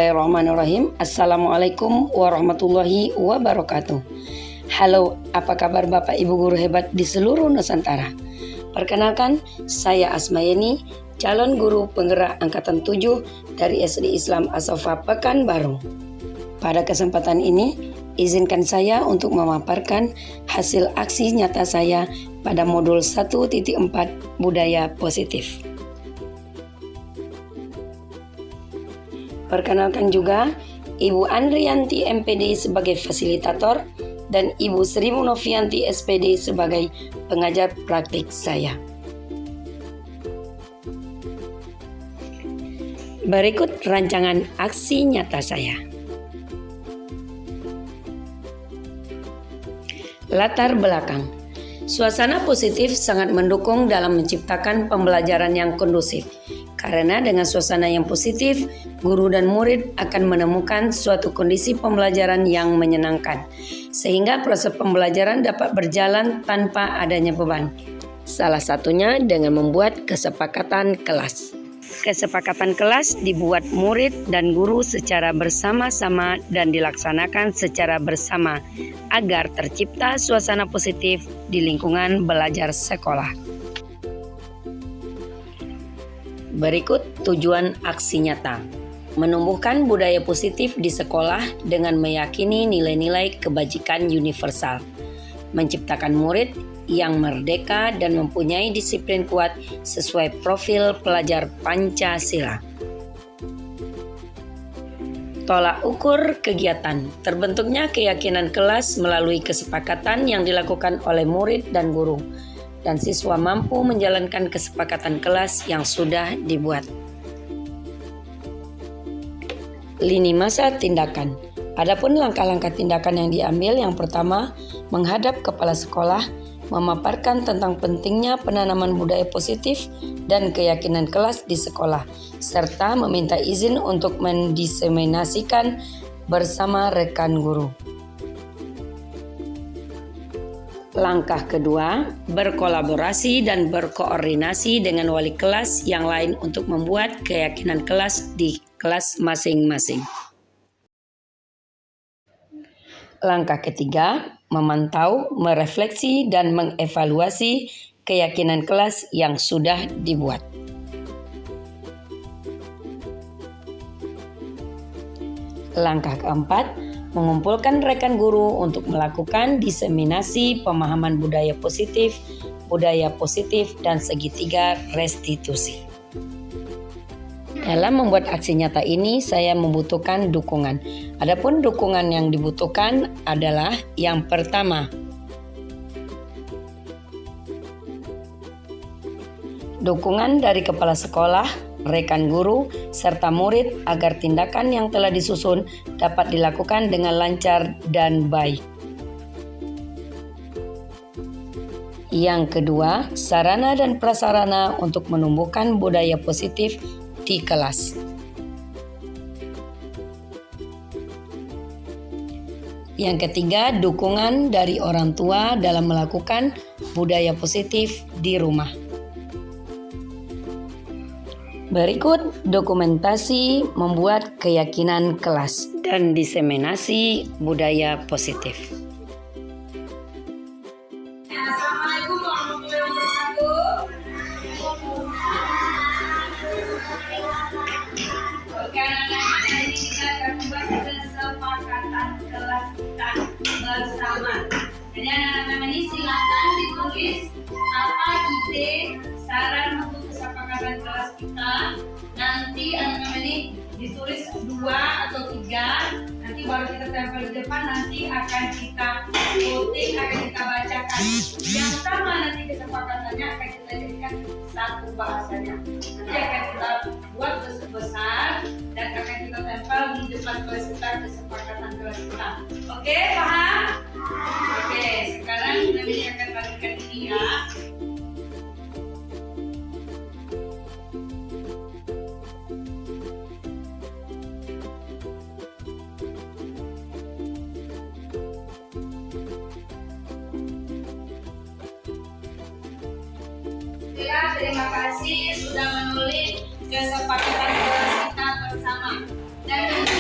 Bismillahirrahmanirrahim. Assalamualaikum warahmatullahi wabarakatuh. Halo, apa kabar Bapak Ibu guru hebat di seluruh Nusantara? Perkenalkan, saya Asmayeni, calon guru penggerak angkatan 7 dari SD Islam As-Safa Pekanbaru. Pada kesempatan ini, izinkan saya untuk memaparkan hasil aksi nyata saya pada modul 1.4 Budaya Positif. Perkenalkan juga Ibu Andrianti MPD sebagai fasilitator dan Ibu Sri Munovianti SPD sebagai pengajar praktik saya. Berikut rancangan aksi nyata saya. Latar belakang. Suasana positif sangat mendukung dalam menciptakan pembelajaran yang kondusif. Karena dengan suasana yang positif, guru dan murid akan menemukan suatu kondisi pembelajaran yang menyenangkan, sehingga proses pembelajaran dapat berjalan tanpa adanya beban. Salah satunya dengan membuat kesepakatan kelas. Kesepakatan kelas dibuat murid dan guru secara bersama-sama dan dilaksanakan secara bersama agar tercipta suasana positif di lingkungan belajar sekolah. Berikut tujuan aksi nyata. Menumbuhkan budaya positif di sekolah dengan meyakini nilai-nilai kebajikan universal. Menciptakan murid yang merdeka dan mempunyai disiplin kuat sesuai profil pelajar Pancasila. Tolak ukur kegiatan. Terbentuknya keyakinan kelas melalui kesepakatan yang dilakukan oleh murid dan guru, dan siswa mampu menjalankan kesepakatan kelas yang sudah dibuat. Lini masa tindakan. Adapun langkah-langkah tindakan yang diambil, yang pertama, menghadap kepala sekolah, memaparkan tentang pentingnya penanaman budaya positif dan keyakinan kelas di sekolah, serta meminta izin untuk mendiseminasikan bersama rekan guru. Langkah kedua, berkolaborasi dan berkoordinasi dengan wali kelas yang lain untuk membuat keyakinan kelas di kelas masing-masing. Langkah ketiga, memantau, merefleksi, dan mengevaluasi keyakinan kelas yang sudah dibuat. Langkah keempat, mengumpulkan rekan guru untuk melakukan diseminasi pemahaman budaya positif, dan segitiga restitusi. Dalam membuat aksi nyata ini, saya membutuhkan dukungan. Adapun dukungan yang dibutuhkan adalah yang pertama, dukungan dari kepala sekolah, rekan guru, serta murid agar tindakan yang telah disusun dapat dilakukan dengan lancar dan baik. Yang kedua, sarana dan prasarana untuk menumbuhkan budaya positif di kelas. Yang ketiga, dukungan dari orang tua dalam melakukan budaya positif di rumah. Berikut dokumentasi membuat keyakinan kelas dan diseminasi budaya positif. Assalamualaikum warahmatullahi wabarakatuh. Oke, anak-anak, hari ini kita akan membuat kesepakatan kelas kita bersama. Jadi anak-anak ini silakan ditulis apa ide, saran untuk kesepakatan kelas kita. Nanti anak-anak ini ditulis 2 atau 3, nanti baru kita tempel di depan, nanti akan kita voting, akan kita bacakan. Yang sama nanti kesepakatannya akan kita jadikan satu bahasanya. Nanti akan kita buat besar-besar dan akan kita tempel di depan kelas kita, kesepakatan kelas kita. Oke, paham? Oke, sekarang nanti akan bagikan ini ya. Ya, terima kasih sudah menulis kesepakatan kelas kita bersama. Dan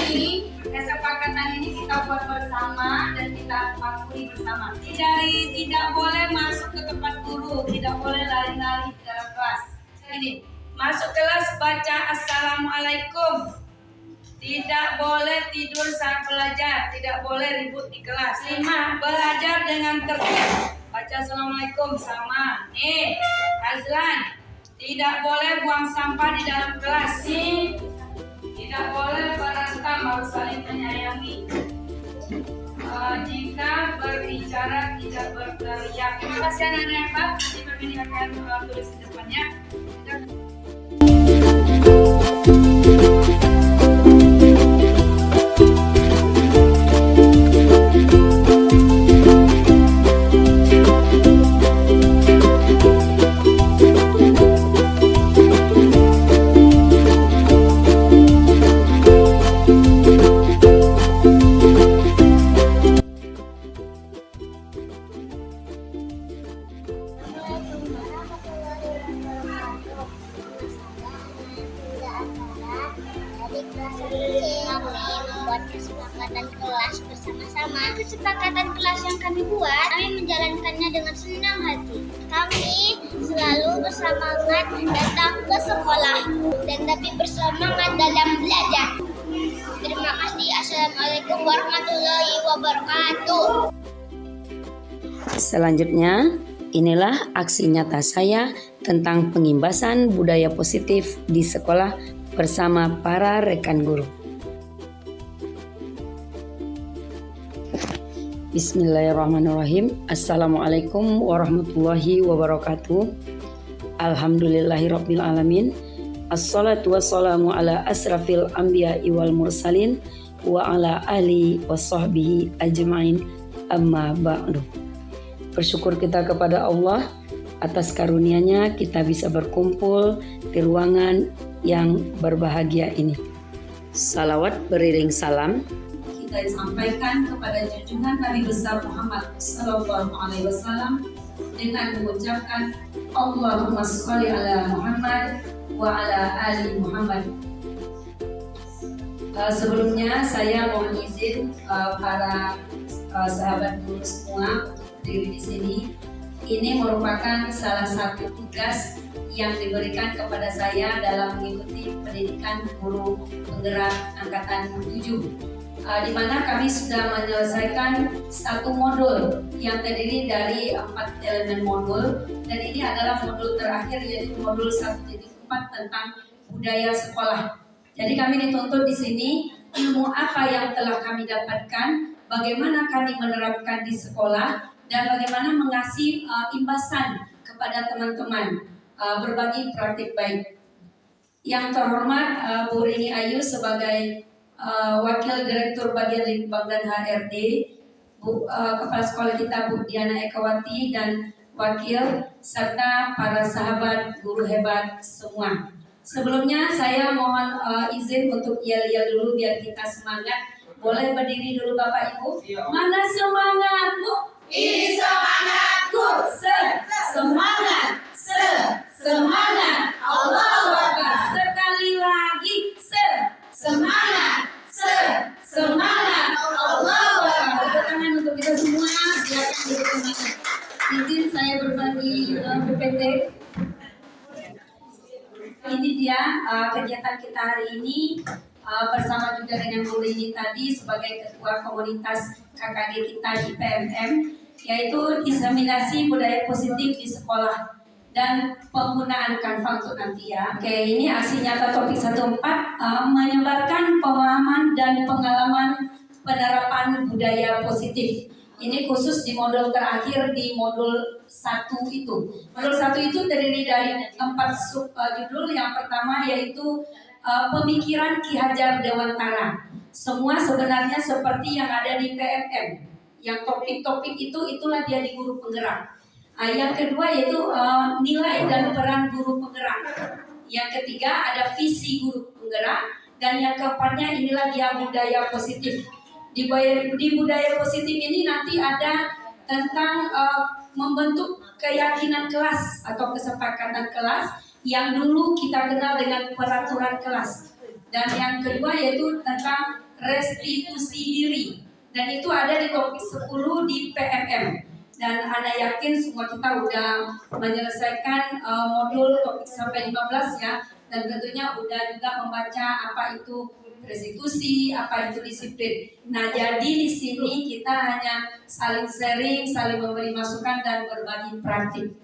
buat bersama dan kita akui bersama. Tidak boleh masuk ke tempat guru, tidak boleh lari-lari di dalam kelas. Ini masuk kelas baca assalamualaikum. Tidak boleh tidur saat belajar, tidak boleh ribut di kelas. 5. Belajar dengan tertib. Baca assalamualaikum sama. Nih, Azlan. Tidak boleh buang sampah di dalam kelas. Nih, tidak boleh berantem, harus saling menyayangi. Jika berbicara tidak berteriak. Terima kasih anak-anak yang baik. Nanti kami akan tulis di depannya. Membuat kesepakatan kelas bersama-sama. Kesepakatan kelas yang kami buat, kami menjalankannya dengan senang hati. Kami selalu bersemangat datang ke sekolah dan lebih bersemangat dalam belajar. Terima kasih. Assalamualaikum warahmatullahi wabarakatuh. Selanjutnya, inilah aksi nyata saya tentang pengimbasan budaya positif di sekolah bersama para rekan guru. Bismillahirrahmanirrahim. Assalamualaikum warahmatullahi wabarakatuh. Alhamdulillahirabbil alamin. Assalatu wassalamu ala asrafil anbiya'i wal mursalin wa ala alihi washabbihi ajmain. Amma ba'du. Bersyukur kita kepada Allah atas karunia-Nya kita bisa berkumpul di ruangan yang berbahagia ini. Salawat beriring salam kita sampaikan kepada junjungan Nabi besar Muhammad sallallahu alaihi wasallam dengan mengucapkan Allahumma sholli ala Muhammad wa ala ali Muhammad. Sebelumnya saya mohon izin para sahabat guru semua berdiri di sini. Ini merupakan salah satu tugas yang diberikan kepada saya dalam mengikuti pendidikan guru penggerak angkatan 7. Di mana kami sudah menyelesaikan satu modul yang terdiri dari 4 elemen modul, dan ini adalah modul terakhir yaitu modul 1.4 tentang budaya sekolah. Jadi kami dituntut di sini ilmu apa yang telah kami dapatkan, bagaimana kami menerapkan di sekolah, dan bagaimana mengasih imbasan kepada teman-teman, berbagi praktik baik. Yang terhormat Bu Rini Ayu sebagai Wakil Direktur Bagian Litbang dan HRD, Kepala Sekolah kita Bu Diana Ekawati dan Wakil, serta para sahabat guru hebat semua. Sebelumnya saya mohon izin untuk yel-yel dulu biar kita semangat. Boleh berdiri dulu Bapak Ibu? Mana semangat Bu? Ini semangatku. Semangat. Semangat. Allahu Akbar. Sekali lagi. Semangat. Semangat. Allahu Akbar. Tepuk tangan untuk kita semua. Silakan duduk kembali. Izin saya berbagi PPT. Ini dia kegiatan kita hari ini bersama juga dengan Bu Rini tadi sebagai ketua komunitas KKG kita di PMM, yaitu diseminasi budaya positif di sekolah dan penggunaan Canva untuk nanti ya. Oke, ini aksi nyata topik 14 menyebarkan pemahaman dan pengalaman penerapan budaya positif. Ini khusus di modul terakhir di modul 1 itu. Modul 1 itu terdiri dari 4 subjudul. Yang pertama yaitu pemikiran Ki Hajar Dewantara. Semua sebenarnya seperti yang ada di PMM. Yang topik-topik itulah dia di guru penggerak. Yang kedua yaitu nilai dan peran guru penggerak. Yang ketiga ada visi guru penggerak. Dan yang keempatnya inilah dia budaya positif. Di budaya positif ini nanti ada tentang membentuk keyakinan kelas atau kesepakatan kelas yang dulu kita kenal dengan peraturan kelas. Dan yang kedua yaitu tentang restitusi diri. Dan itu ada di topik 10 di PMM. Dan Anda yakin semua kita udah menyelesaikan modul topik sampai 15 ya. Dan tentunya udah juga membaca apa itu restitusi, apa itu disiplin. Nah, jadi di sini kita hanya saling sharing, saling memberi masukan dan berbagi praktik.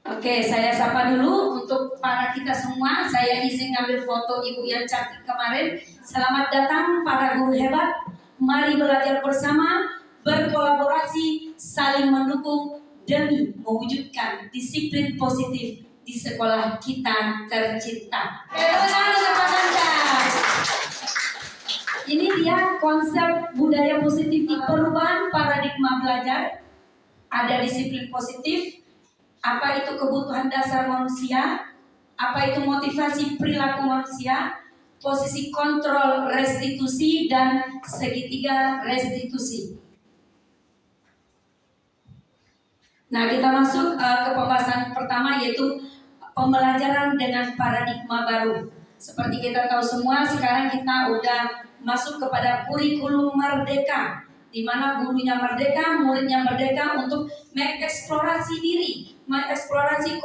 Oke, saya sapa dulu untuk para kita semua. Saya izin ngambil foto ibu yang cantik kemarin. Selamat datang para guru hebat. Mari belajar bersama, berkolaborasi, saling mendukung demi mewujudkan disiplin positif di sekolah kita tercinta. Ini dia konsep budaya positif di perubahan paradigma belajar. Ada disiplin positif. Apa itu kebutuhan dasar manusia? Apa itu motivasi perilaku manusia? Posisi kontrol restitusi dan segitiga restitusi. Nah, kita masuk ke pembahasan pertama, yaitu pembelajaran dengan paradigma baru. Seperti kita tahu semua, sekarang kita udah masuk kepada kurikulum merdeka, di mana gurunya merdeka, muridnya merdeka untuk mengeksplorasi diri, mengeksplorasi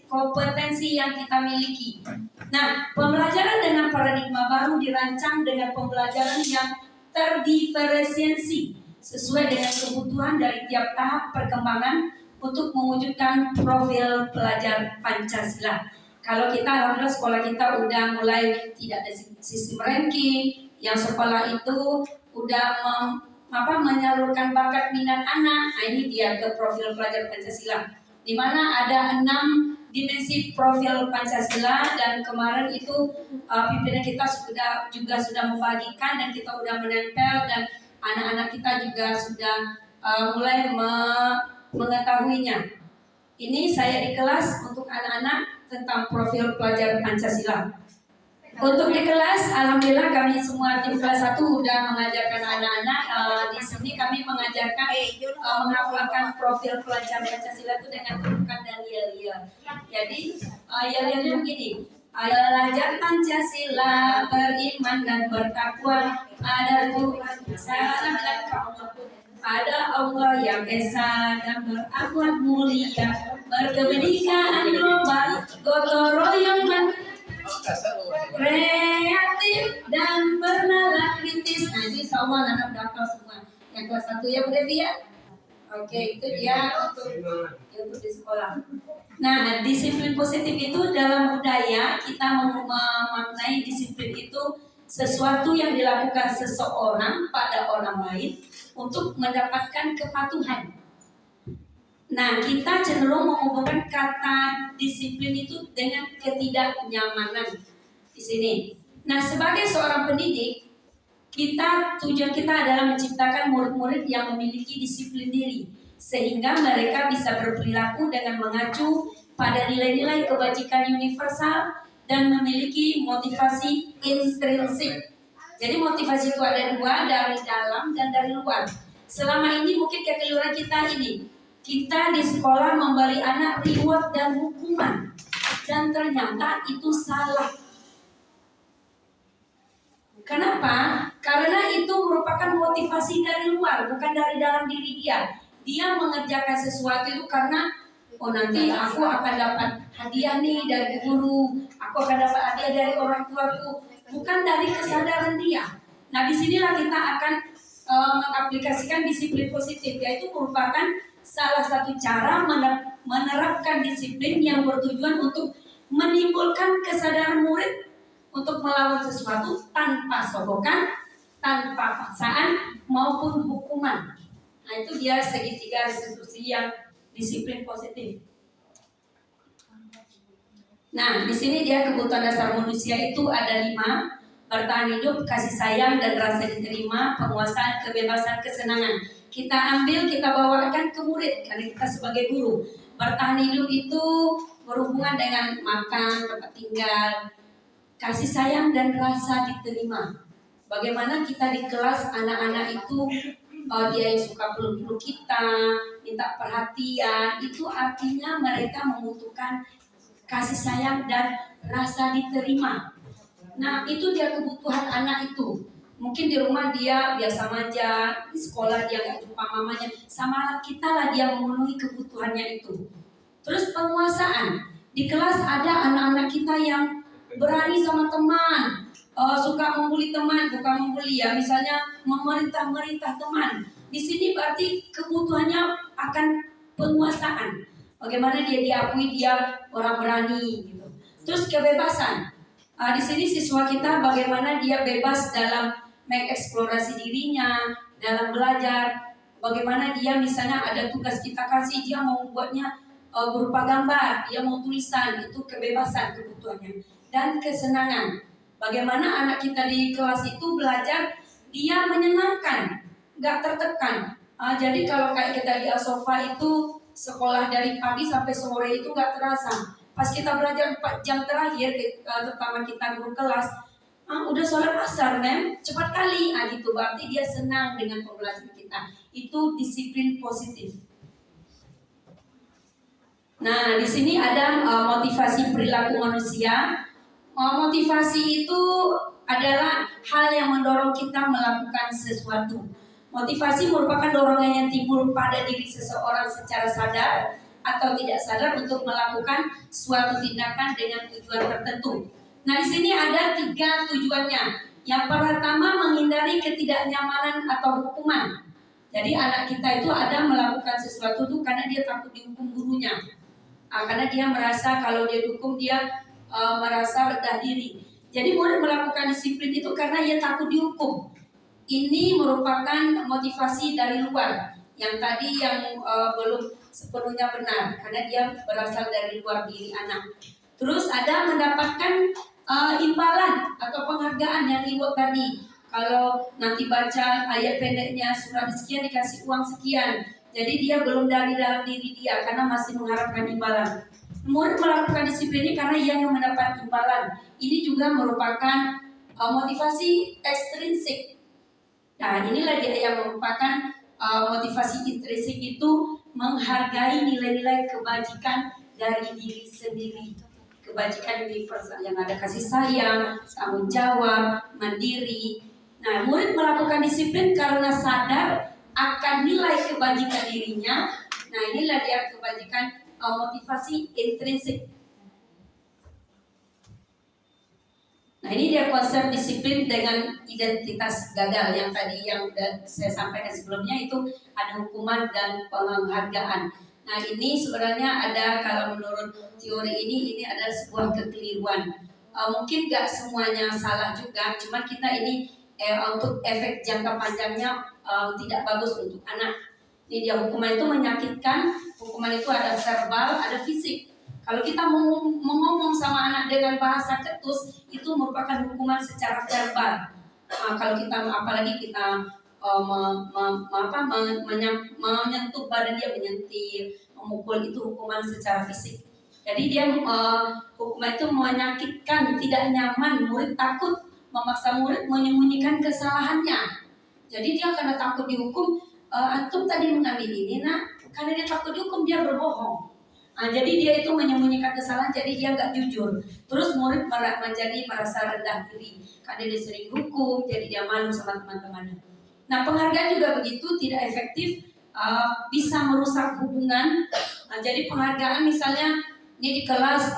kompetensi yang kita miliki. Nah, pembelajaran dengan paradigma baru dirancang dengan pembelajaran yang terdiferensiasi sesuai dengan kebutuhan dari tiap tahap perkembangan untuk mewujudkan profil pelajar Pancasila. Kalau kita alhamdulillah sekolah kita udah mulai tidak ada sistem ranking, yang sekolah itu udah menyalurkan bakat minat anak. Nah, ini dia ke profil pelajar Pancasila, di mana ada 6 dimensi profil Pancasila, dan kemarin itu pimpinan kita juga sudah membagikan dan kita sudah menempel, dan anak-anak kita juga sudah mulai mengetahuinya. Ini saya di kelas untuk anak-anak tentang profil pelajar Pancasila. Untuk di kelas, alhamdulillah kami semua tim kelas 1 sudah mengajarkan anak-anak. Di sini kami mengajarkan menghafalkan profil pelajar Pancasila itu dengan tulisan dan yel-yel. Jadi yel-yelnya begini: belajar Pancasila, beriman dan bertakwa, ada Tuhan salam dan Allah, ada Allah yang esa dan berakhlak mulia, berkebinekaan global, gotong royong kreatif dan bernalar kritis. Nah, ini semua anak dapat semua. Yang kelas 1 ya Bu Devi ya. Oke, itu dia untuk di sekolah. Nah, disiplin positif itu dalam budaya kita memaknai disiplin itu sesuatu yang dilakukan seseorang pada orang lain untuk mendapatkan kepatuhan. Nah, kita cenderung menghubungkan kata disiplin itu dengan ketidaknyamanan di sini. Nah, sebagai seorang pendidik, tujuan kita adalah menciptakan murid-murid yang memiliki disiplin diri, sehingga mereka bisa berperilaku dengan mengacu pada nilai-nilai kebajikan universal dan memiliki motivasi intrinsik. Jadi motivasi itu ada 2, dari dalam dan dari luar. Selama ini mungkin kekeliruan kita ini, kita di sekolah memberi anak reward dan hukuman, dan ternyata itu salah. Kenapa? Karena itu merupakan motivasi dari luar, bukan dari dalam diri dia. Dia mengerjakan sesuatu itu karena nanti aku akan dapat hadiah nih dari guru, aku akan dapat hadiah dari orang tuaku, bukan dari kesadaran dia. Nah, disinilah kita akan mengaplikasikan disiplin positif, yaitu merupakan salah satu cara menerapkan disiplin yang bertujuan untuk menimbulkan kesadaran murid untuk melawan sesuatu tanpa sogokan, tanpa paksaan maupun hukuman. Nah, itu dia segitiga restitusi yang disiplin positif. Nah, di sini dia kebutuhan dasar manusia itu ada 5: bertahan hidup, kasih sayang dan rasa diterima, penguasaan, kebebasan, kesenangan. Kita ambil, kita bawakan ke murid karena kita sebagai guru. Bertahan hidup itu berhubungan dengan makan, tempat tinggal, kasih sayang dan rasa diterima. Bagaimana kita di kelas anak-anak itu dia yang suka peluk-peluk kita, minta perhatian, itu artinya mereka membutuhkan kasih sayang dan rasa diterima. Nah, itu dia kebutuhan anak itu. Mungkin di rumah dia biasa manja, di sekolah dia nggak jumpa mamanya. Sama kita lah dia memenuhi kebutuhannya itu. Terus penguasaan. Di kelas ada anak-anak kita yang berani sama teman, suka membuli teman, bukan membuli ya, misalnya memerintah teman. Di sini berarti kebutuhannya akan penguasaan. Bagaimana dia diakui dia orang berani gitu. Terus kebebasan. Di sini siswa kita bagaimana dia bebas dalam mengeksplorasi dirinya, dalam belajar. Bagaimana dia misalnya ada tugas kita kasih, dia mau buatnya berupa gambar, dia mau tulisan, itu kebebasan kebutuhannya. Dan kesenangan. Bagaimana anak kita di kelas itu belajar, dia menyenangkan, nggak tertekan. Jadi kalau kayak kita di Asofa itu sekolah dari pagi sampai sore itu nggak terasa. Pas kita belajar 4 jam terakhir, terutama kita guru kelas, udah sholat asar, cepat kali, gitu. Berarti dia senang dengan pembelajaran kita. Itu disiplin positif. Nah, di sini ada motivasi perilaku manusia. Motivasi itu adalah hal yang mendorong kita melakukan sesuatu. Motivasi merupakan dorongan yang timbul pada diri seseorang secara sadar atau tidak sadar untuk melakukan suatu tindakan dengan tujuan tertentu. Nah, di sini ada 3 tujuannya. Yang pertama, menghindari ketidaknyamanan atau hukuman. Jadi anak kita itu ada melakukan sesuatu itu karena dia takut dihukum gurunya. Karena dia merasa kalau dia dihukum dia merasa rendah diri. Jadi murid melakukan disiplin itu karena ia takut dihukum. Ini merupakan motivasi dari luar. Yang tadi yang belum sepenuhnya benar karena dia berasal dari luar diri anak. Terus ada mendapatkan imbalan atau penghargaan yang reward tadi. Kalau nanti baca ayat pendeknya surat sekian dikasih uang sekian. Jadi dia belum dari dalam diri dia karena masih mengharapkan imbalan. Murid melakukan disiplin ini karena ia yang mendapat imbalan. Ini juga merupakan motivasi ekstrinsik. Nah, inilah dia yang merupakan motivasi intrinsik itu menghargai nilai-nilai kebajikan dari diri sendiri. Kebajikan universal yang ada kasih sayang, tanggung jawab, mandiri. Nah, murid melakukan disiplin karena sadar akan nilai kebajikan dirinya. Nah, inilah dia kebajikan motivasi intrinsik. Nah, ini dia konsep disiplin dengan identitas gagal yang tadi yang saya sampaikan sebelumnya itu ada hukuman dan penghargaan. Nah, ini sebenarnya ada kalau menurut teori ini adalah sebuah kekeliruan. Mungkin gak semuanya salah juga, cuma kita ini untuk efek jangka panjangnya tidak bagus untuk anak. Ini dia hukuman itu menyakitkan, hukuman itu ada verbal, ada fisik. Kalau kita ngomong sama anak dengan bahasa ketus, itu merupakan hukuman secara verbal. Kalau kita apalagi kita menyentuh badan dia, menyentil, memukul, itu hukuman secara fisik. Jadi dia hukuman itu menyakitkan, tidak nyaman, murid takut, memaksa murid menyembunyikan kesalahannya. Jadi dia karena takut dihukum, antum tadi mengambil ini, karena dia takut dihukum dia berbohong. Jadi dia itu menyembunyikan kesalahan, jadi dia nggak jujur. Terus murid menjadi merasa rendah diri karena dia sering hukum, jadi dia malu sama teman-temannya. Nah, penghargaan juga begitu, tidak efektif, bisa merusak hubungan. Jadi penghargaan misalnya ini di kelas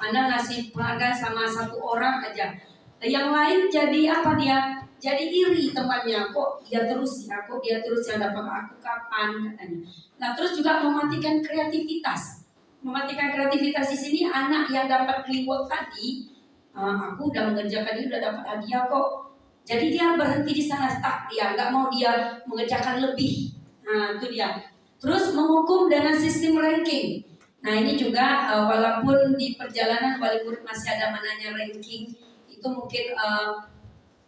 Anda ngasih penghargaan sama satu orang aja, yang lain jadi apa dia? Jadi iri temannya, kok dia terus yang dapat aku kapan katanya. Nah, terus juga mematikan kreativitas. Mematikan kreativitas di sini anak yang dapat reward tadi, aku udah mengerjakan ini udah dapat hadiah kok. Jadi dia berhenti di sana, stuck dia, nggak mau dia mengerjakan lebih. Nah, itu dia. Terus menghukum dengan sistem ranking. Nah, ini juga walaupun di perjalanan wali murid masih ada mananya ranking, itu mungkin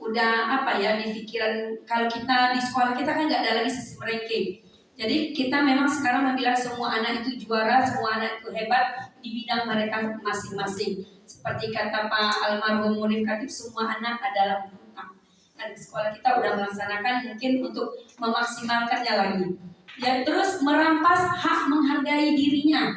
udah apa ya di pikiran. Kalau kita di sekolah kita kan nggak ada lagi sistem ranking. Jadi kita memang sekarang membilang semua anak itu juara, semua anak itu hebat di bidang mereka masing-masing. Seperti kata Pak almarhum Munif Khatib, semua anak adalah bintang. Dan di sekolah kita udah melaksanakan mungkin untuk memaksimalkannya lagi. Ya, terus merampas hak menghargai dirinya.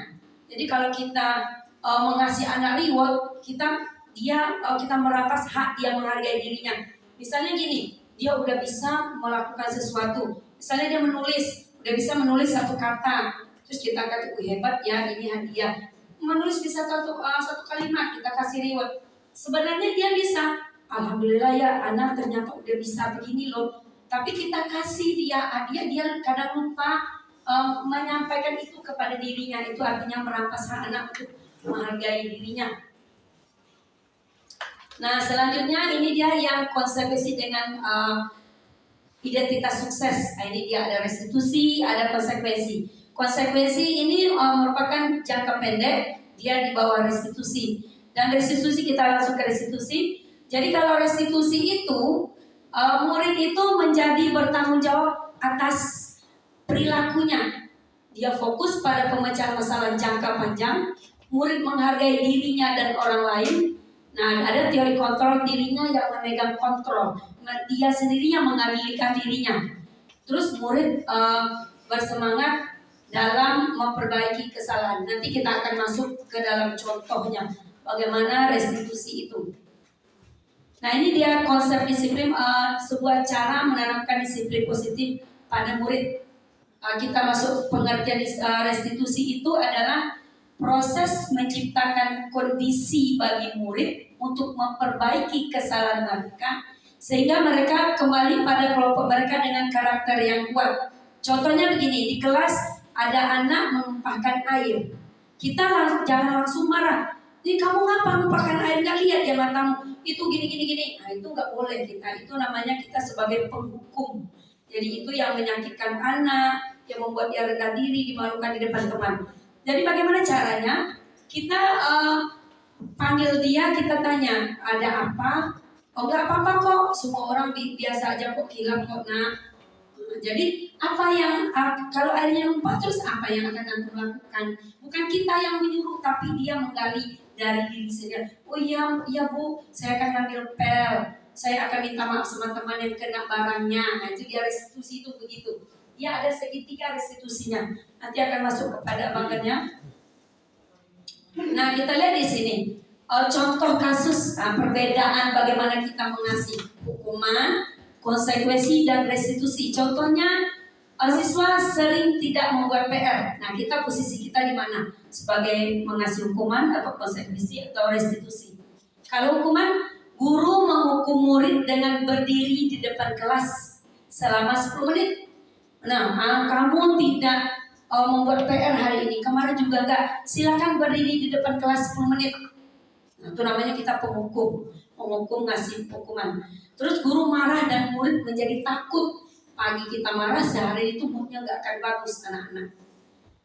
Jadi kalau kita mengasih anak reward, kita merampas hak dia menghargai dirinya. Misalnya gini, dia udah bisa melakukan sesuatu. Misalnya dia udah bisa menulis satu kata, terus kita kata hebat ya, ini hadiah. Menulis bisa satu kalimat, kita kasih reward. Sebenarnya dia bisa, alhamdulillah ya, anak ternyata udah bisa begini loh. Tapi kita kasih dia hadiah, dia kadang lupa menyampaikan itu kepada dirinya. Itu artinya merampas hak anak untuk menghargai dirinya. Nah, selanjutnya ini dia yang konsekuensi dengan identitas sukses. Nah, ini dia ada restitusi, ada konsekuensi. Konsekuensi ini merupakan jangka pendek, dia di bawah restitusi. Dan restitusi kita langsung ke restitusi. Jadi kalau restitusi itu murid itu menjadi bertanggung jawab atas perilakunya. Dia fokus pada pemecahan masalah jangka panjang. Murid menghargai dirinya dan orang lain. Nah, ada teori kontrol dirinya yang memegang kontrol. Dia sendiri yang mengambilkan dirinya. Terus murid bersemangat dalam memperbaiki kesalahan. Nanti kita akan masuk ke dalam contohnya. Bagaimana restitusi itu. Nah, ini dia konsep disiplin, sebuah cara menanamkan disiplin positif pada murid. Kita masuk pengertian restitusi itu adalah proses menciptakan kondisi bagi murid untuk memperbaiki kesalahan mereka sehingga mereka kembali pada kelompok mereka dengan karakter yang kuat. Contohnya begini, di kelas ada anak menumpahkan air. Kita jangan langsung marah. Ini kamu ngapa numpahkan air? Gak lihat ya matamu? Itu gini. Nah, itu gak boleh kita. Itu namanya kita sebagai penghukum. Jadi itu yang menyakitkan anak, yang membuat dia rendah diri, dimalukan di depan teman. Jadi bagaimana caranya? Kita panggil dia, kita tanya, ada apa? Oh, enggak apa-apa kok, semua orang biasa aja kok, kilap kok nak. Jadi apa yang kalau airnya numpah terus apa yang akan antum lakukan? Bukan kita yang menyuruh, tapi dia menggali dari diri sendiri. Oh iya bu, saya akan ambil pel, saya akan minta maaf sama teman yang kena barangnya. Nah, itu dia restitusi itu begitu. Ya, ada segitiga restitusinya. Nanti akan masuk kepada bagiannya. Nah, kita lihat di sini contoh kasus perbedaan bagaimana kita mengasih hukuman, konsekuensi dan restitusi. Contohnya siswa sering tidak membuat PR. Nah, kita posisi kita di mana? Sebagai mengasih hukuman atau konsekuensi atau restitusi. Kalau hukuman, guru menghukum murid dengan berdiri di depan kelas selama 10 menit. Nah, kamu tidak membuat PR hari ini, kemarin juga enggak, silakan berdiri di depan kelas 10 menit. Nah, itu namanya kita penghukum ngasih hukuman. Terus guru marah dan murid menjadi takut. Pagi kita marah, sehari itu moodnya nggak akan bagus anak-anak.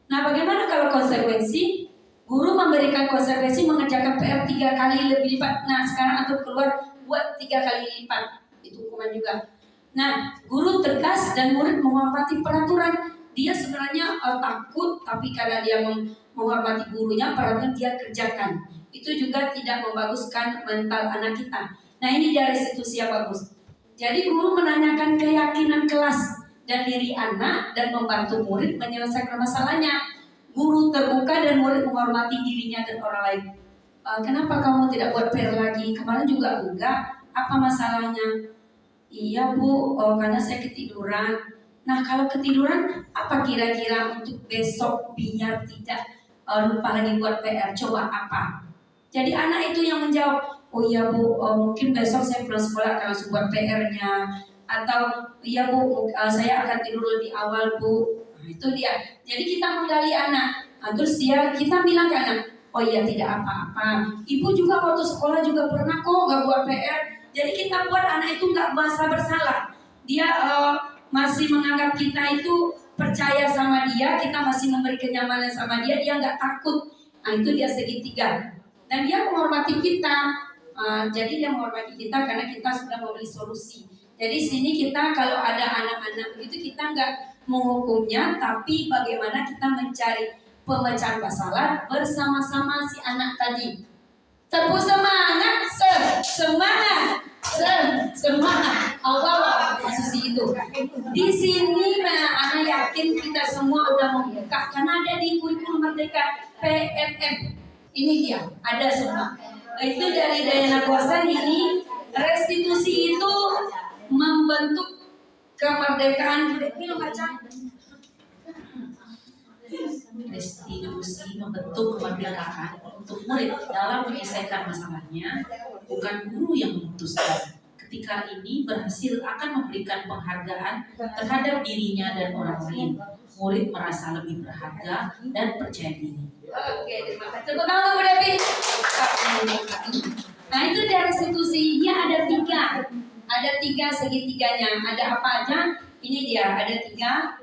Nah, bagaimana kalau konsekuensi? Guru memberikan konsekuensi mengerjakan PR 3 kali lebih lipat. Nah, sekarang atau keluar buat 3 kali lipat. Itu hukuman juga. Nah, guru tegas dan murid menghormati peraturan. Dia sebenarnya takut, tapi karena dia menghormati gurunya, peraturan dia kerjakan. Itu juga tidak membaguskan mental anak kita. Nah, ini dia restitusi yang bagus. Jadi guru menanyakan keyakinan kelas dan diri anak dan membantu murid menyelesaikan masalahnya. Guru terbuka dan murid menghormati dirinya dan orang lain. Kenapa kamu tidak buat PR lagi? Kemarin juga enggak. Apa masalahnya? Iya bu, karena saya ketiduran. Nah, kalau ketiduran, apa kira-kira untuk besok biar tidak lupa lagi buat PR? Coba apa? Jadi anak itu yang menjawab. Oh iya bu, mungkin besok saya pulang sekolah akan langsung buat PR-nya. Atau iya bu, saya akan tidur lebih awal bu. Nah, itu dia. Jadi kita menggali anak. Nah, terus kita bilang ke anak, oh iya tidak apa-apa. Ibu juga waktu sekolah juga pernah kok nggak buat PR. Jadi kita buat anak itu nggak merasa bersalah. Dia masih menganggap kita itu percaya sama dia, kita masih memberi kenyamanan sama dia, dia nggak takut. Nah, itu dia segitiga. Dan dia menghormati kita. Jadi dia menghormati kita karena kita sudah memberi solusi. Jadi sini kita kalau ada anak-anak begitu kita nggak menghukumnya, tapi bagaimana kita mencari pemecahan masalah bersama-sama si anak tadi. Tepuk semangat, semangat, semangat. Allah posisi itu. Di sini anak yakin kita semua udah membuka karena ada di kurikulum Merdeka PMM. Ini dia, ada semua. Itu dari Dayana Kosan ini restitusi itu membentuk kemerdekaan. Film baca. Restitusi membentuk kemerdekaan untuk murid dalam menyelesaikan masalahnya, bukan guru yang memutuskan. Ketika ini berhasil akan memberikan penghargaan terhadap dirinya dan orang lain. Murid merasa lebih berharga dan percaya diri. Oke, terima kasih. Tepuk tangan Bu Devi. Nah itu dari restitusi, dia ada 3. Ada 3 segitiganya. Ada apa aja? Ini dia, ada 3.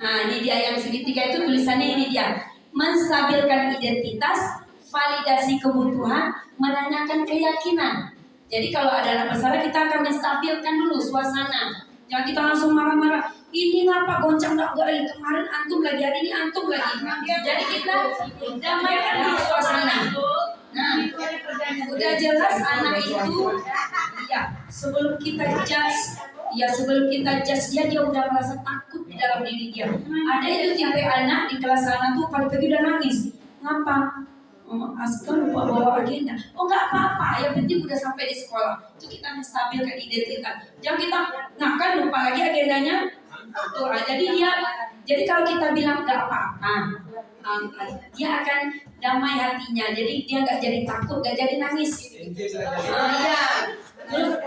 Nah ini dia yang segitiga itu tulisannya ini dia. Menstabilkan identitas, validasi kebutuhan, menanyakan keyakinan. Jadi kalau ada masalah kita akan menstabilkan dulu suasana. Jangan kita langsung marah-marah. Ini ngapa goncang gak dari kemarin antum lagi, hari ini antum lagi. Jadi kita damaikan dulu suasana. Nah, udah jelas anak itu, ya sebelum kita judge dia udah merasa takut di dalam diri dia. Ada itu tipe anak di kelas sana tuh pagi-pagi udah nangis. Ngapa? Askar lupa bawa agenda. Oh nggak apa-apa, yang penting udah sampai di sekolah. Itu kita menstabilkan identitas. Jangan kita kan lupa lagi agendanya. Tuh, jadi kalau kita bilang nggak apa-apa, dia akan damai hatinya. Jadi dia nggak jadi takut, nggak jadi nangis. Iya. Terus,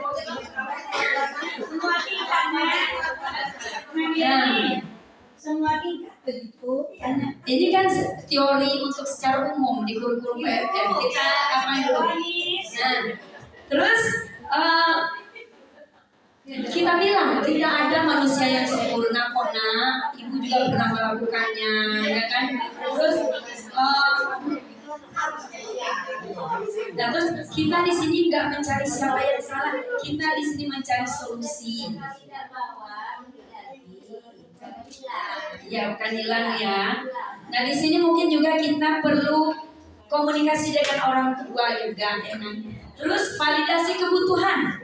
Semua tingkat begitu. ini kan teori untuk secara umum di kurikulum PTN. Kita apain dulu? Nah, terus kita bilang tidak ada manusia yang sempurna kok nak. Ibu juga pernah melakukannya, ya kan? Terus nah terus kita di sini nggak mencari siapa yang salah, kita di sini mencari solusi. Ya bukan hilang ya. Nah di sini mungkin juga kita perlu komunikasi dengan orang tua juga, ya kan? Terus validasi kebutuhan.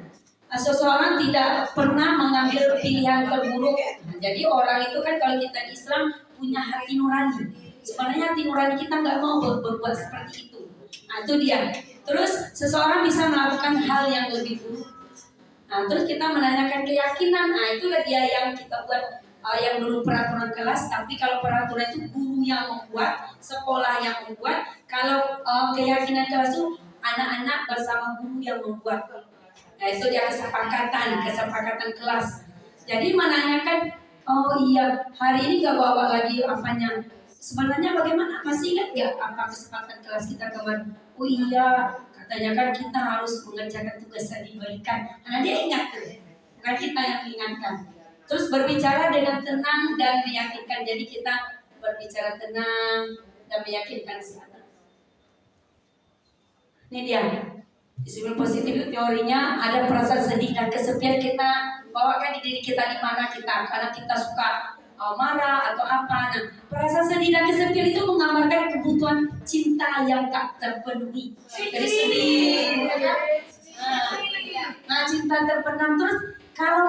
Seseorang tidak pernah mengambil pilihan terburuk. Jadi orang itu kan kalau kita di Islam punya hati nurani. Sebenarnya hati nurani kita nggak mau berbuat seperti itu. Nah itu dia. Terus seseorang bisa melakukan hal yang lebih buruk. Nah terus kita menanyakan keyakinan. Nah itulah dia yang kita buat. Yang dulu peraturan kelas, tapi kalau peraturan itu guru yang membuat, sekolah yang membuat. Kalau keyakinan kelas itu anak-anak bersama guru yang membuat. Nah itu dia kesepakatan kelas. Jadi menanyakan, oh iya hari ini gak bawa lagi apanya. Sebenarnya bagaimana? Masih ingat gak apa kesepakatan kelas kita kemarin? Oh iya, katanya kan kita harus mengerjakan tugas yang diberikan. Nah dia ingat tuh, bukan kita yang mengingatkan. Terus berbicara dengan tenang dan meyakinkan. Jadi kita berbicara tenang dan meyakinkan si anak. Ini dia. Disiplin positif itu teorinya ada perasaan sedih dan kesepian kita bawakan di diri kita di mana kita. Karena kita suka marah atau apa. Nah, perasaan sedih dan kesepian itu menggambarkan kebutuhan cinta yang tak terpenuhi. Jadi sedih. Nah, cinta terpendam terus. Kalau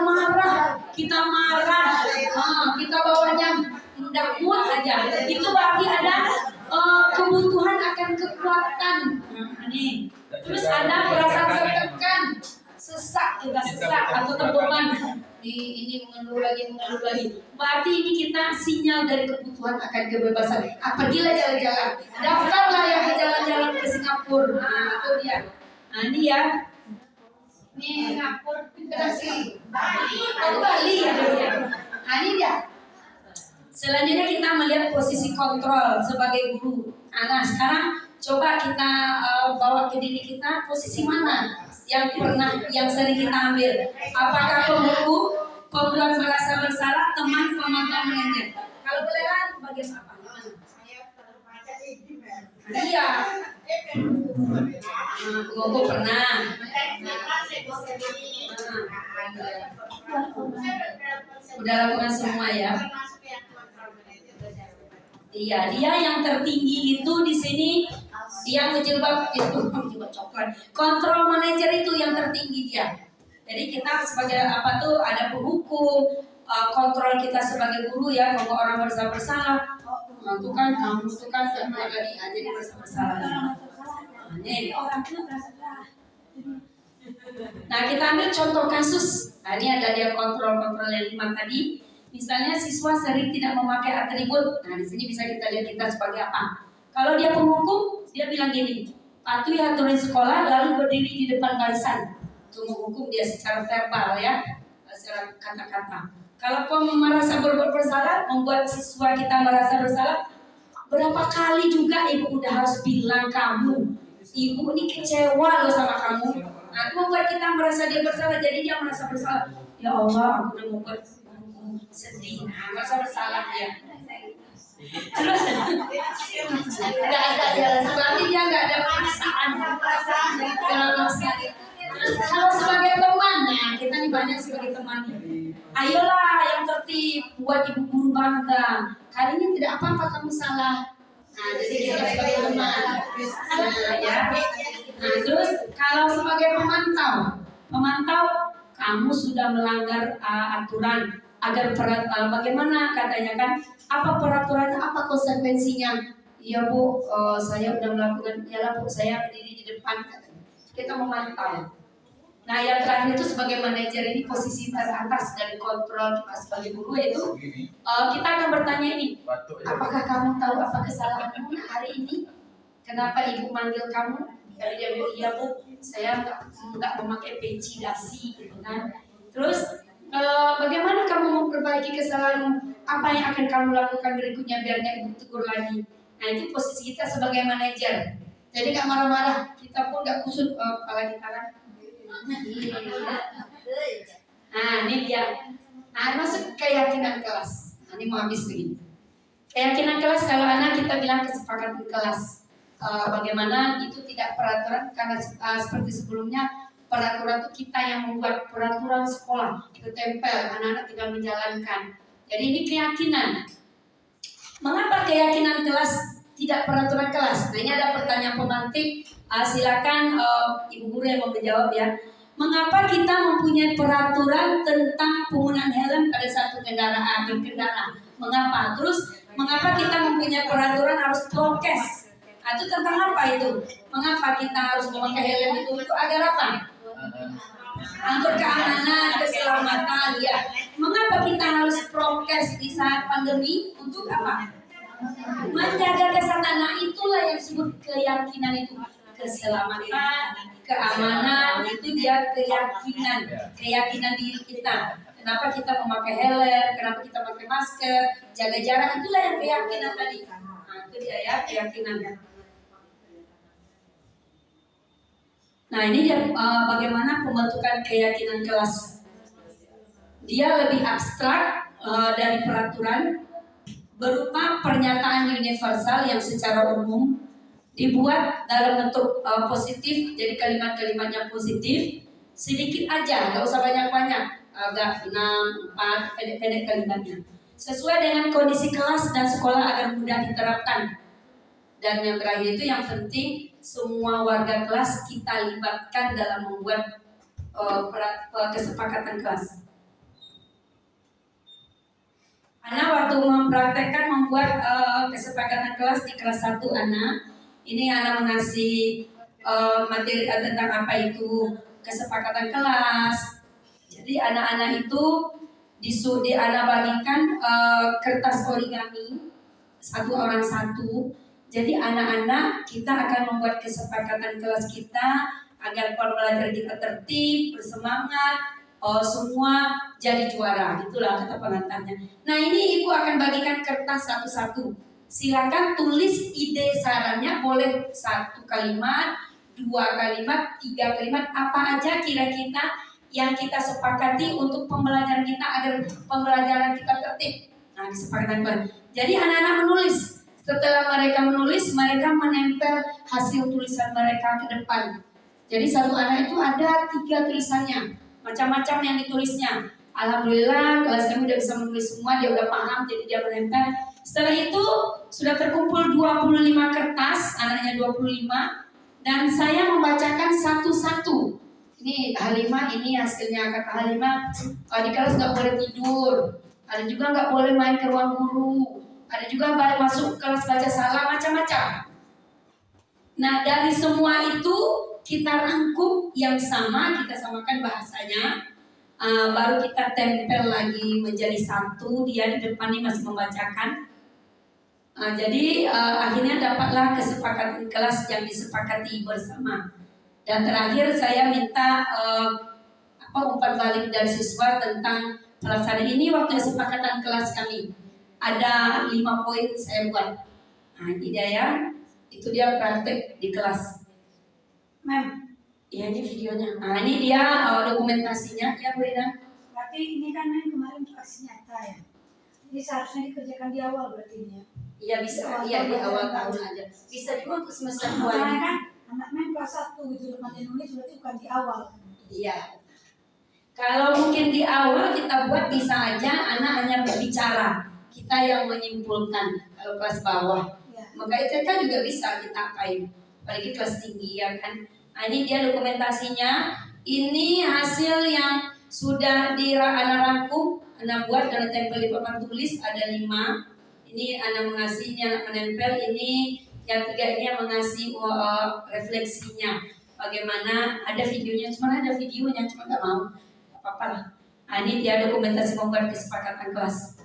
kita marah, kita bawanya nggak mood aja. Itu berarti ada kebutuhan akan kekuatan. Ini. Terus ada perasaan tertekan, sesak atau terbeban. Ini mengeluh lagi. Berarti ini kita sinyal dari kebutuhan akan kebebasan. Apabila jalan-jalan, daftarlah yang jalan-jalan ke Singapura. Nah, itu dia. Nah, ini ya. Ini Singapura, Bali ya dia. Nah ini dia. Selanjutnya kita melihat posisi kontrol sebagai guru. Nah sekarang coba kita bawa ke diri kita posisi mana yang sering kita ambil. Apakah pembuku, pembuat merasa bersalah, teman, pemantau mengajar. Kalau belajar bagian apa? Iya. Gogo pernah. Udah lakukan semua ya. Iya, dia yang tertinggi itu di sini dia menjilbab coklat. Kontrol manajer itu yang tertinggi dia. Jadi kita sebagai apa tuh ada penghukum, kontrol kita sebagai guru ya, kalau orang merasa bersalah, itu kan kamu itu kan lagi aja merasa bersalah. Nah kita ambil contoh kasus Nah, ini ada dia kontrol-kontrol yang 5 tadi. Misalnya siswa sering tidak memakai atribut. Nah, di sini bisa kita lihat kita sebagai apa. Kalau dia penghukum, dia bilang gini, patuhi aturan sekolah lalu berdiri di depan barisan. Itu menghukum dia secara verbal ya, secara kata-kata. Kalau kamu merasa berbuat bersalah, membuat siswa kita merasa bersalah, berapa kali juga ibu udah harus bilang kamu, ibu ini kecewa loh sama kamu. Nah, itu membuat kita merasa dia bersalah, jadi dia merasa bersalah. Ya Allah, aku udah membuat sedih, merasa bersalah dia. Terus nggak ada jalan, berarti dia nggak ada perasaan. Terus kalau sebagai teman, nah kita nih banyak sebagai teman. Ayolah yang tertib, buat ibu guru bangga. Kali ini tidak apa-apa kamu salah. Nah, jadi kita sebagai teman. Nah, ya. Nah, terus kalau sebagai pemantau, kamu sudah melanggar aturan. Agar bagaimana katanya kan, apa peraturannya, apa konsekuensinya? Iya Bu, saya udah melakukan, ya Bu, saya berdiri di depan. Kita memantau. Nah, yang terakhir itu sebagai manajer ini posisi teratas dari kontrol kita sebagai guru itu kita akan bertanya ini, apakah kamu tahu apa kesalahanmu hari ini? Kenapa ibu manggil kamu? Dari dia bilang, iya Bu, saya nggak memakai peci dasi, gitu kan? Terus bagaimana kamu memperbaiki kesalahanmu? Apa yang akan kamu lakukan berikutnya biar nggak ibu tegur lagi? Nah, itu posisi kita sebagai manajer. Jadi nggak marah-marah, kita pun nggak kusut kepala kita kan. Nah, ini dia. Nah, masuk keyakinan kelas. Nah, ini mau habis begini. Keyakinan kelas, kalau anak kita bilang kesepakatan kelas. Bagaimana itu tidak peraturan, karena seperti sebelumnya peraturan itu kita yang membuat peraturan sekolah, kita tempel, anak-anak tinggal menjalankan. Jadi ini keyakinan. Mengapa keyakinan kelas tidak peraturan kelas? Nah, ini ada pertanyaan pemantik. Silakan ibu guru yang mau menjawab ya. Mengapa kita mempunyai peraturan tentang penggunaan helm pada satu kendaraan berkendara? Mengapa? Terus mengapa kita mempunyai peraturan harus prokes? Itu tentang apa itu? Mengapa kita harus memakai helm itu? Itu agar apa? Untuk keamanan, keselamatan ya. Mengapa kita harus prokes di saat pandemi? Untuk apa? Menjaga kesehatan. Nah, itulah yang disebut keyakinan itu. Keselamatan, keamanan, itu dia keyakinan diri kita. Kenapa kita memakai helm, kenapa kita pakai masker, jaga jarak, itulah yang keyakinan tadi. Nah, itu dia ya keyakinannya. Nah, ini dia bagaimana pembentukan keyakinan kelas. Dia lebih abstrak dari peraturan, berupa pernyataan universal yang secara umum dibuat dalam bentuk positif, jadi kalimat-kalimatnya positif, sedikit aja, nggak usah banyak-banyak, agak 6, 4, pendek-pendek kalimatnya, sesuai dengan kondisi kelas dan sekolah agar mudah diterapkan. Dan yang terakhir itu yang penting, semua warga kelas kita libatkan dalam membuat kesepakatan kelas. Anak waktu mempraktekkan membuat kesepakatan kelas di kelas 1 anak. Ini anak mengasih materi tentang apa itu kesepakatan kelas. Jadi anak-anak itu anak bagikan kertas origami, satu orang satu. Jadi anak-anak kita akan membuat kesepakatan kelas kita agar pembelajaran kita tertib, bersemangat, semua jadi juara. Itulah kata pengantarnya. Nah, ini ibu akan bagikan kertas satu-satu. Silakan tulis ide sarannya, boleh 1 kalimat, 2 kalimat, 3 kalimat, apa aja kira-kira yang kita sepakati untuk pembelajaran kita agar pembelajaran kita tertib. Nah, disepakati. Jadi anak-anak menulis. Setelah mereka menulis, mereka menempel hasil tulisan mereka ke depan. Jadi satu anak itu ada 3 tulisannya, macam-macam yang ditulisnya. Alhamdulillah kelas kami udah bisa menulis semua, dia udah paham, jadi dia menempel. Setelah itu sudah terkumpul 25 kertas, anaknya 25, dan saya membacakan satu-satu. Ini Halimah, ini hasilnya kata Halimah. Di kelas nggak boleh tidur, ada juga nggak boleh main ke ruang guru, ada juga masuk kelas baca salah, macam-macam. Nah, dari semua itu kita rangkum yang sama, kita samakan bahasanya. baru kita tempel lagi menjadi satu. Dia di depan ini masih membacakan. Jadi akhirnya dapatlah kesepakatan kelas yang disepakati bersama. Dan terakhir saya minta umpan balik dari siswa tentang pelaksanaan ini. Waktu kesepakatan kelas kami ada 5 poin saya buat. Nah ini dia ya, itu dia praktek di kelas. Mem, Ya ini videonya. Nah ini dia dokumentasinya ya Bu Ida. berarti ini kan Mem kemarin aksi nyata ya. Jadi seharusnya dikerjakan di awal berarti ini ya. Iya bisa, iya di awal tahun aja. Bisa juga untuk semester 2 Karena ini. kan anak Mem kelas 1 gitu materi nulis berarti bukan di awal. Iya. Kalau mungkin di awal kita buat bisa aja anak hanya berbicara, kita yang menyimpulkan kalau kelas bawah. Ya. Maka itu kan juga bisa kita apain, apalagi kelas tinggi ya kan. Nah ini dia dokumentasinya. Ini hasil yang sudah anak rangkum, anak buat dan tempel di papan tulis ada 5. Ini anak mengasih, ini anak menempel, ini yang 3 ini yang mengasih refleksinya. Bagaimana ada videonya, cuma ada videonya, cuma nggak mau. Apa-apa lah. Nah, ini dia dokumentasi membuat kesepakatan kelas.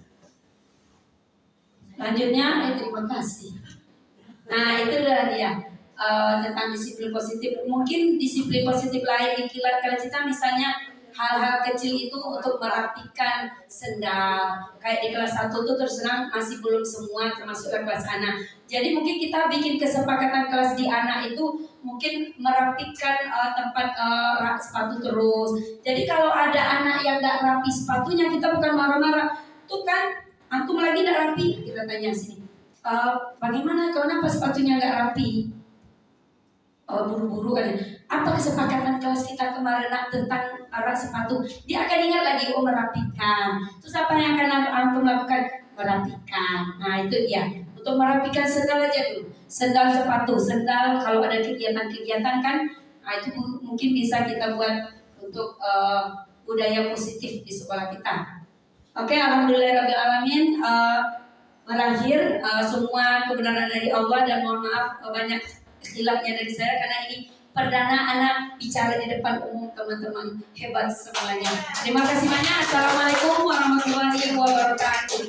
Lanjutnya, terima kasih. Nah, itu adalah dia tentang disiplin positif. Mungkin disiplin positif lain di kilat kita misalnya hal-hal kecil itu untuk merapikan sendal. Kayak di kelas 1 tuh terus terang masih belum semua termasuk kelas anak. Jadi mungkin kita bikin kesepakatan kelas di anak itu mungkin merapikan tempat rak sepatu terus. Jadi kalau ada anak yang nggak rapi sepatunya, kita bukan marah-marah. Tuh kan, antum lagi nggak rapi? Kita tanya sini. Bagaimana? Kenapa sepatunya nggak rapi? Buru-buru kan. Apa kesepakatan kelas kita kemarin tentang rak sepatu? Dia akan ingat lagi, merapikan. Terus apa yang akan antum lakukan? Merapikan. Nah itu dia. Untuk merapikan sendal aja dulu. Sendal sepatu, sendal kalau ada kegiatan-kegiatan kan, nah itu mungkin bisa kita buat untuk budaya positif di sekolah kita. Oke, alhamdulillahirobbilalamin. Berakhir semua kebenaran dari Allah dan mohon maaf banyak khilafnya dari saya karena ini perdana anak bicara di depan umum teman-teman hebat semuanya. Terima kasih banyak. Assalamualaikum warahmatullahi wabarakatuh.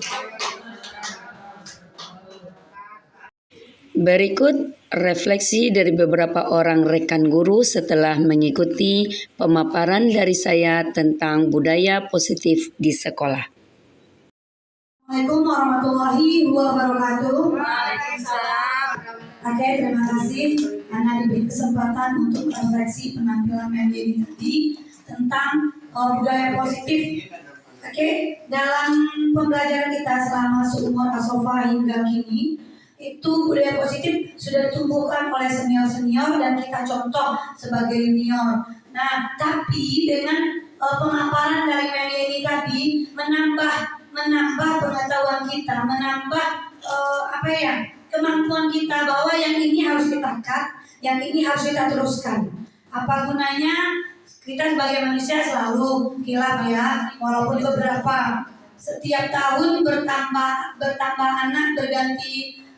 Berikut refleksi dari beberapa orang rekan guru setelah mengikuti pemaparan dari saya tentang budaya positif di sekolah. Assalamualaikum warahmatullahi wabarakatuh. Waalaikumsalam. Oke, terima kasih karena diberi kesempatan untuk refleksi penampilan Mem tadi tentang budaya positif. Oke, dalam pembelajaran kita selama seumur Asofa hingga kini, itu budaya positif sudah ditumbuhkan oleh senior-senior dan kita contoh sebagai junior. Nah, tapi dengan pemaparan dari Mem tadi menambah pengetahuan kita, menambah kemampuan kita bahwa yang ini harus kita cut, yang ini harus kita teruskan. Apa gunanya kita sebagai manusia selalu hilaf ya, walaupun beberapa setiap tahun bertambah anak,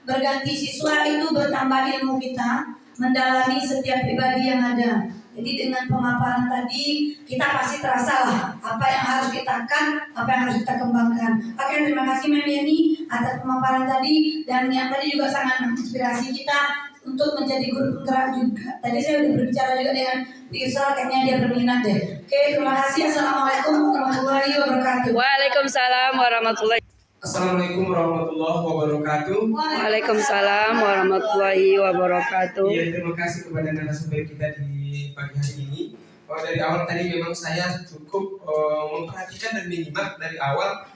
berganti siswa, itu bertambah ilmu kita mendalami setiap pribadi yang ada. Jadi dengan pemaparan tadi kita pasti terasa lah apa yang harus kita cut, apa yang harus kita kembangkan. Oke, terima kasih Mem Yeni atas pemaparan tadi dan yang tadi juga sangat menginspirasi kita untuk menjadi guru penggerak juga. Tadi saya sudah berbicara juga dengan Pirsa, kayaknya dia berminat deh. Oke, terima kasih. Assalamualaikum warahmatullahi wabarakatuh. Waalaikumsalam warahmatullahi Assalamualaikum warahmatullahi wabarakatuh. Waalaikumsalam warahmatullahi wabarakatuh. Ya, terima kasih kepada narasumber kita di pagi hari ini. Dari awal tadi memang saya cukup memperhatikan dan menyimak dari awal,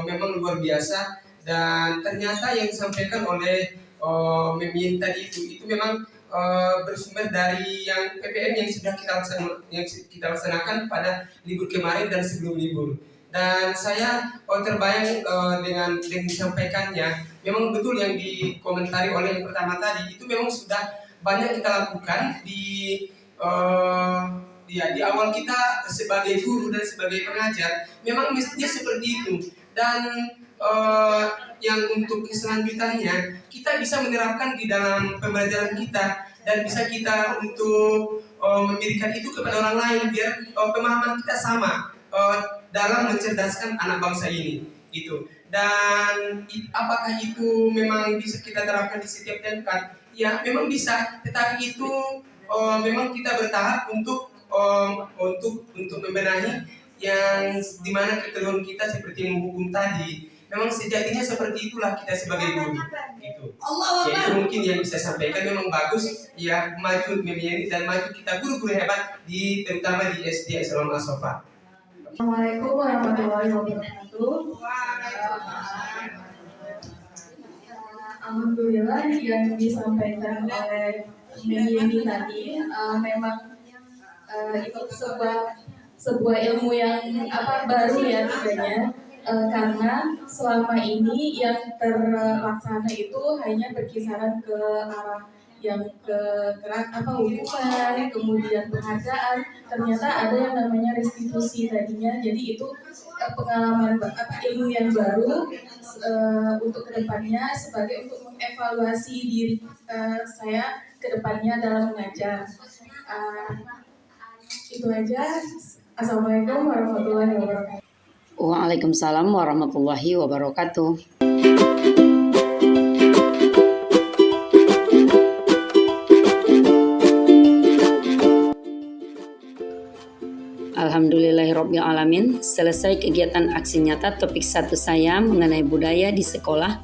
memang luar biasa dan ternyata yang disampaikan oleh Mem tadi itu memang bersumber dari yang PPM yang sudah kita laksanakan pada libur kemarin dan sebelum libur. Dan saya terbayang dengan disampaikannya, memang betul yang dikomentari oleh yang pertama tadi itu memang sudah banyak kita lakukan di awal kita sebagai guru dan sebagai pengajar, memang mestinya seperti itu. Dan yang untuk selanjutnya kita bisa menerapkan di dalam pembelajaran kita dan bisa kita untuk memberikan itu kepada orang lain biar pemahaman kita sama. dalam mencerdaskan anak bangsa ini gitu. Dan apakah itu memang bisa kita terapkan di setiap tingkat? Ya memang bisa, tetapi itu memang kita bertahap untuk membenahi yang dimana kekeluhan kita seperti menghukum tadi. Memang sejatinya seperti itulah kita sebagai guru gitu. Ya itu mungkin yang bisa sampaikan. Memang bagus ya maju memilih dan maju kita guru-guru hebat terutama di SD Islam As-Safa. Assalamualaikum warahmatullahi wabarakatuh. Alhamdulillah yang disampaikan oleh Yeni tadi memang itu sebuah ilmu yang baru ya tidaknya, karena selama ini yang terlaksana itu hanya berkisaran ke arah yang hukuman, kemudian penghargaan. Ternyata ada yang namanya restitusi tadinya. Jadi itu pengalaman ilmu yang baru untuk kedepannya sebagai untuk mengevaluasi diri saya kedepannya dalam mengajar. Itu aja. Assalamualaikum warahmatullahi wabarakatuh. Waalaikumsalam warahmatullahi wabarakatuh. Alhamdulillahirabbil alamin. Selesai kegiatan aksi nyata topik 1 saya mengenai budaya di sekolah,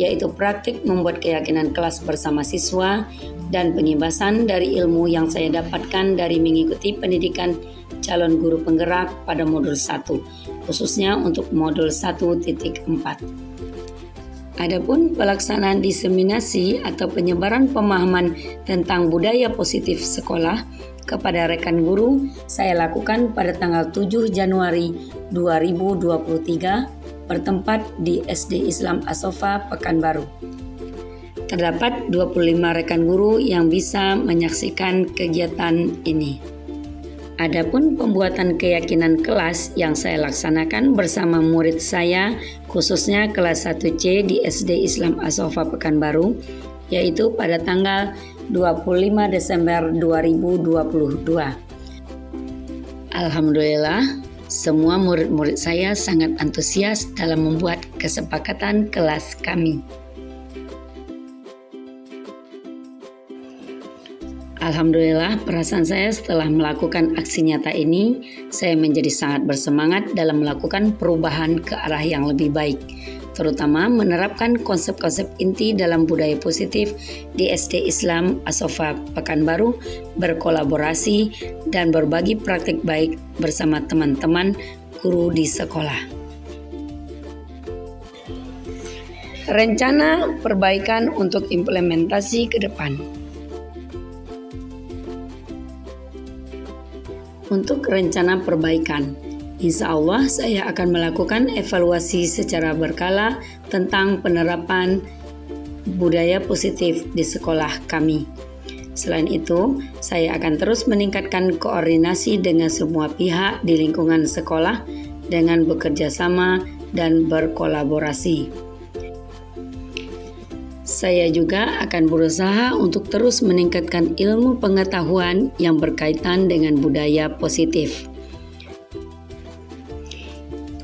yaitu praktik membuat keyakinan kelas bersama siswa dan pengibasan dari ilmu yang saya dapatkan dari mengikuti pendidikan calon guru penggerak pada modul 1, khususnya untuk modul 1.4. Adapun pelaksanaan diseminasi atau penyebaran pemahaman tentang budaya positif sekolah kepada rekan guru saya lakukan pada tanggal 7 Januari 2023 bertempat di SD Islam As-Safa Pekanbaru. Terdapat 25 rekan guru yang bisa menyaksikan kegiatan ini. Adapun pembuatan keyakinan kelas yang saya laksanakan bersama murid saya, khususnya kelas 1C di SD Islam As-Safa Pekanbaru, yaitu pada tanggal 25 Desember 2022. Alhamdulillah, semua murid-murid saya sangat antusias dalam membuat kesepakatan kelas kami. Alhamdulillah, perasaan saya setelah melakukan aksi nyata ini, saya menjadi sangat bersemangat dalam melakukan perubahan ke arah yang lebih baik, terutama menerapkan konsep-konsep inti dalam budaya positif di SD Islam As-Safa Pekanbaru, berkolaborasi dan berbagi praktik baik bersama teman-teman guru di sekolah. Rencana perbaikan untuk implementasi ke depan. Untuk rencana perbaikan, insya Allah saya akan melakukan evaluasi secara berkala tentang penerapan budaya positif di sekolah kami. Selain itu, saya akan terus meningkatkan koordinasi dengan semua pihak di lingkungan sekolah dengan bekerja sama dan berkolaborasi. Saya juga akan berusaha untuk terus meningkatkan ilmu pengetahuan yang berkaitan dengan budaya positif.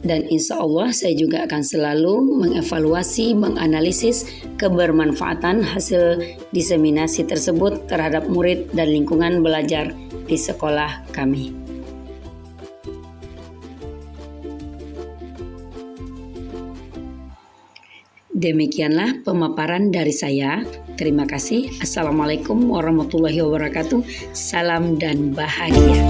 Dan insya Allah saya juga akan selalu mengevaluasi, menganalisis kebermanfaatan hasil diseminasi tersebut terhadap murid dan lingkungan belajar di sekolah kami. Demikianlah pemaparan dari saya. Terima kasih. Assalamualaikum warahmatullahi wabarakatuh. Salam dan bahagia.